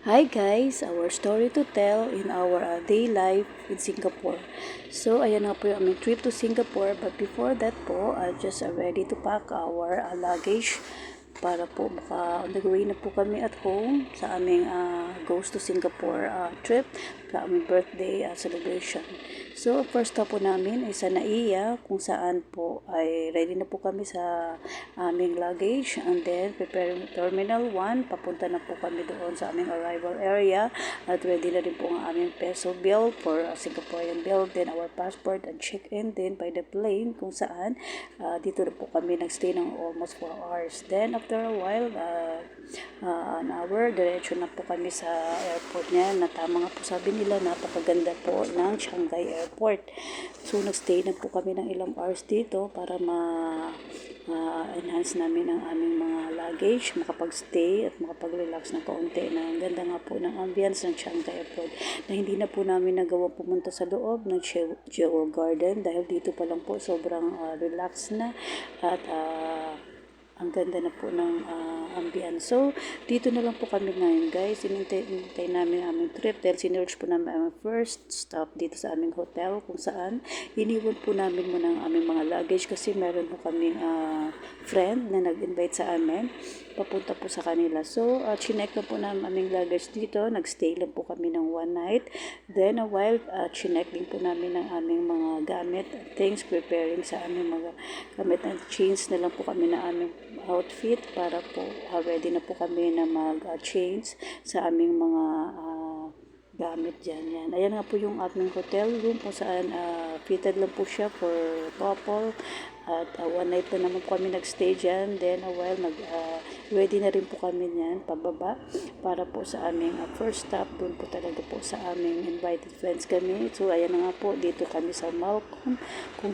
Hi guys, our story to tell in our day life in Singapore. So ayan na po yung aming trip to Singapore, but before that po, just ready to pack our luggage para po on the way na po kami at home sa aming goes to Singapore trip, sa aming birthday celebration. So first stop po namin ay sa Naiya, kung saan po ay ready na po kami sa aming luggage, and then preparing Terminal 1, papunta na po kami doon sa aming arrival area at ready na rin po ang aming peso bill for Singaporean bill, then our passport and check-in din by the plane, kung saan dito na po kami nagstay ng almost 4 hours. Then after a while, an hour, diretso na po kami sa airport niya, na tama nga po sabi nila, napakaganda po ng Shanghai Airport. So nagstay na po kami ng ilang hours dito para enhance namin ang aming mga luggage, makapag-stay at makapag-relax ng kaunti. Na ang ganda nga po ng ambience ng Shanghai Airport, na hindi na po namin nagawa pumunta sa loob ng Geo Garden dahil dito pa lang po sobrang relax na at ang ganda na po ng ambience. So, dito na lang po kami ngayon guys. Inintay namin ang aming trip dahil sinerge po namin ang first stop dito sa aming hotel, kung saan iniwan po namin muna ang aming mga luggage kasi meron po kaming friend na nag-invite sa amin papunta po sa kanila. So, chinek na po namin aming luggage dito. Nagstay lang po kami ng one night. Then, a while, chinek din po namin ang aming mga gamit, things, preparing sa aming mga gamit, and change na lang po kami na aming outfit para po ready na po kami na mag-change sa aming mga gamit dyan. Yan. Ayan nga po yung aming hotel room, kung saan fitted lang po siya for couple. At one night na naman po kami nagstay dyan. Then a while, ready na rin po kami niyan, pababa, para po sa aming first stop. Doon po talaga po sa aming invited friends kami. So ayan na nga po, dito kami sa Malcolm. Kung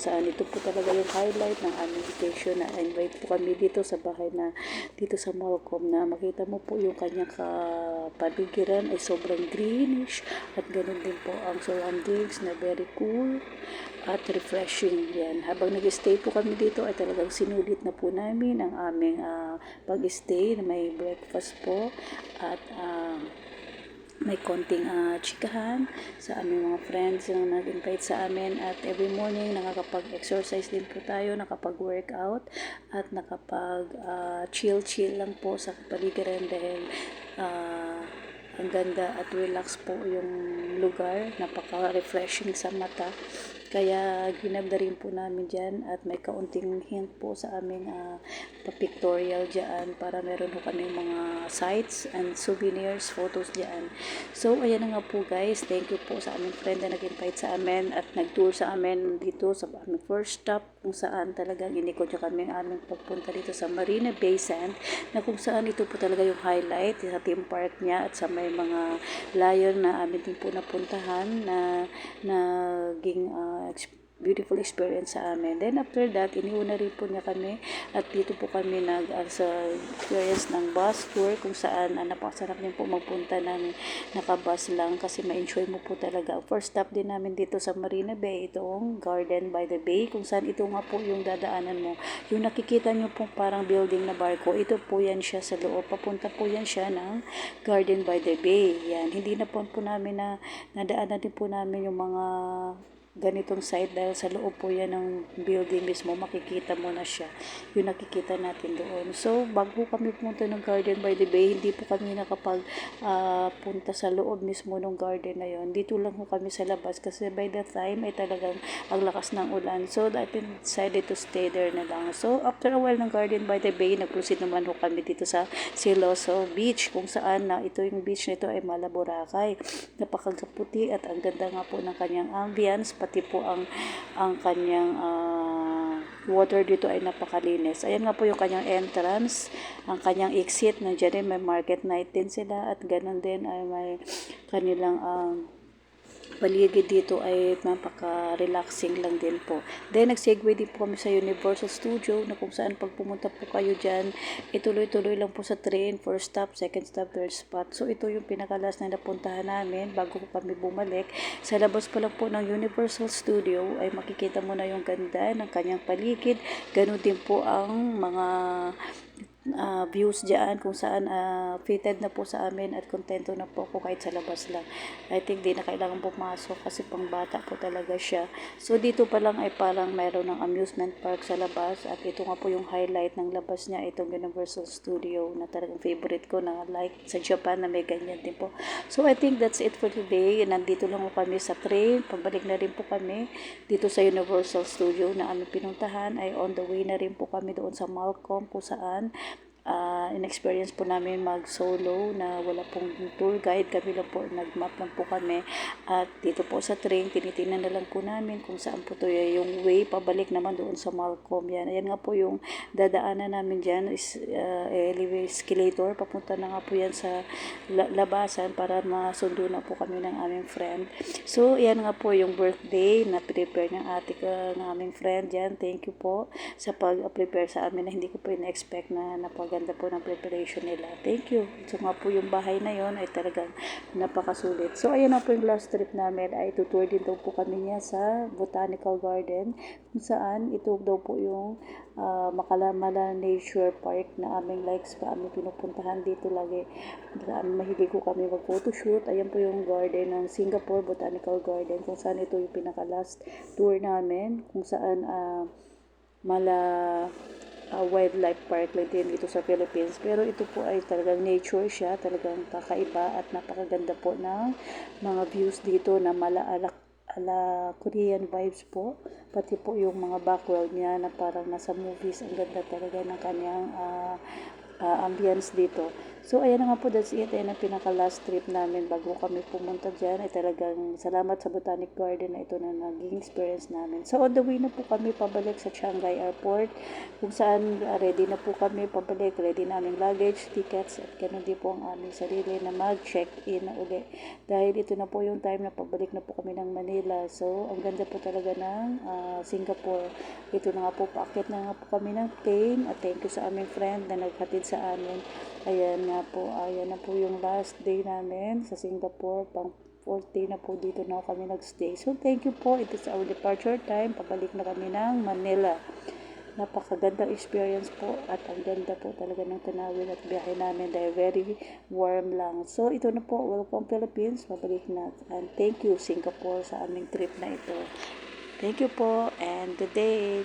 saan ito po talaga yung highlight ng aming vacation, na invite po kami dito sa bahay na dito sa Malcolm, na makita mo po yung kanyang kapaligiran ay sobrang greenish, at ganun din po ang surroundings na very cool at refreshing. Yan. Habang nag-stay po kami dito ay talagang sinulit na po namin ang aming pag-stay, na may breakfast po at may konting chikahan sa aming mga friends na nag-invite sa amin, at every morning nakakapag-exercise din po tayo, nakapag-workout at nakapag-chill lang po sa kapaligiran dahil ang ganda at relax po yung lugar, napaka-refreshing sa mata. Kaya ginabda rin po namin dyan, at may kaunting hint po sa aming pa-pictorial dyan para meron po kami mga sites and souvenirs, photos dyan. So ayan na nga po guys, thank you po sa aming friend na nag-invite sa amin at nag-tour sa amin dito sa aming first stop, kung saan talagang inikot niya kami ang aming pagpunta dito sa Marina Bay Sand, na kung saan ito po talaga yung highlight sa theme park niya, at sa may mga lion na amin din po napuntahan na naging beautiful experience sa amin. Then after that, iniuna rin po niya kami, at dito po kami sa experience ng bus tour, kung saan napakasarap din po magpunta ng nakabus lang kasi ma-enjoy mo po talaga. First stop din namin dito sa Marina Bay, itong Garden by the Bay, kung saan ito nga po yung dadaanan mo. Yung nakikita nyo po parang building na barko, ito po yan siya sa loob. Papunta po yan siya ng Garden by the Bay. Yan. Hindi na po namin nadaanan din po namin yung mga ganitong site dahil sa loob po yan ng building mismo, makikita mo na siya, yung nakikita natin doon. So bago kami pumunta ng Garden by the Bay, hindi po kami nakapag punta sa loob mismo ng garden na yon. Dito lang po kami sa labas kasi by the time ay talagang ang lakas ng ulan, so I decided to stay there na lang. So after a while ng Garden by the Bay, nag-proceed naman po kami dito sa Siloso Beach, kung saan ito yung beach nito ay Malaboracay, napakagaputi at ang ganda nga po ng kanyang ambience, pati po ang kanyang water dito ay napakalinis. Ayan nga po yung kanyang entrance, ang kanyang exit, nandiyan din may market night din sila, at ganun din ay may kanilang paligid dito ay napaka-relaxing lang din po. Then, nag-segue din po kami sa Universal Studio, na kung saan pag pumunta po kayo dyan, ituloy-tuloy lang po sa train, first stop, second stop, third spot. So, ito yung pinakalas na napuntahan namin bago po kami bumalik. Sa labas pa lang po ng Universal Studio ay makikita mo na yung ganda ng kanyang paligid. Ganun din po ang mga views dyan kung saan fitted na po sa amin at kontento na po ako kahit sa labas lang. I think di na kailangan pumasok kasi pang bata po talaga siya. So dito pa lang ay parang mayroon ng amusement park sa labas at ito nga po yung highlight ng labas niya, itong Universal Studio na talagang favorite ko na like sa Japan na may ganyan din po. So I think that's it for today. Nandito lang po kami sa train. Pabalik na rin po kami dito sa Universal Studio na aming pinuntahan ay on the way na rin po kami doon sa Malcolm kung saan in-experience po namin mag-solo na wala pong tour guide. Kami lang po, nag-map lang po kami. At dito po sa train, tinitingnan na lang po namin kung saan po to yung way pabalik naman doon sa Malcolm. Yan. Ayan nga po yung dadaanan namin dyan is escalator. Papunta na nga po yan sa labasan para masundo na po kami ng aming friend. So, yan nga po yung birthday na prepare ng ate ko, ng aming friend dyan. Thank you po sa pag-prepare sa amin na hindi ko po in-expect na napaganda po ng preparation nila. Thank you. So nga po yung bahay na yon ay talagang napakasulit. So ayan na po yung last trip namin ay tutour din daw po kami niya sa Botanical Garden kung saan ito daw po yung Makalamala Nature Park na aming likes pa aming pinupuntahan dito lagi. Mahilig ko kami mag-photoshoot. Ayan po yung garden ng Singapore Botanical Garden kung saan ito yung pinaka-last tour namin kung saan wildlife park lang din dito sa Philippines. Pero ito po ay talagang nature siya, talagang kakaiba at napakaganda po ng mga views dito na ala Korean vibes po. Pati po yung mga background niya na parang nasa movies. Ang ganda talaga ng kanyang ambience dito. So, ayan na nga po, that's it. Ayan ang pinaka-last trip namin bago kami pumunta dyan. Ay talagang salamat sa Botanic Garden na ito na naging experience namin. So, on the way na po kami pabalik sa Shanghai Airport kung saan ready na po kami pabalik. Ready na aming luggage, tickets at ganun din po ang aming sarili na mag-check-in na uli. Dahil ito na po yung time na pabalik na po kami ng Manila. So, ang ganda po talaga ng Singapore. Ito na nga po, paakit na nga po kami ng plane at thank you sa aming friend na naghatid sa amin. Ayan na po yung last day namin sa Singapore. Pang 4th day na po dito na kami nagstay. So, thank you po. It is our departure time. Pabalik na kami ng Manila. Napakagandang experience po at ang ganda po talaga ng tanawin at biyahe namin dahil very warm lang. So, ito na po. Welcome Philippines. Pabalik na. And thank you Singapore sa aming trip na ito. Thank you po and good day.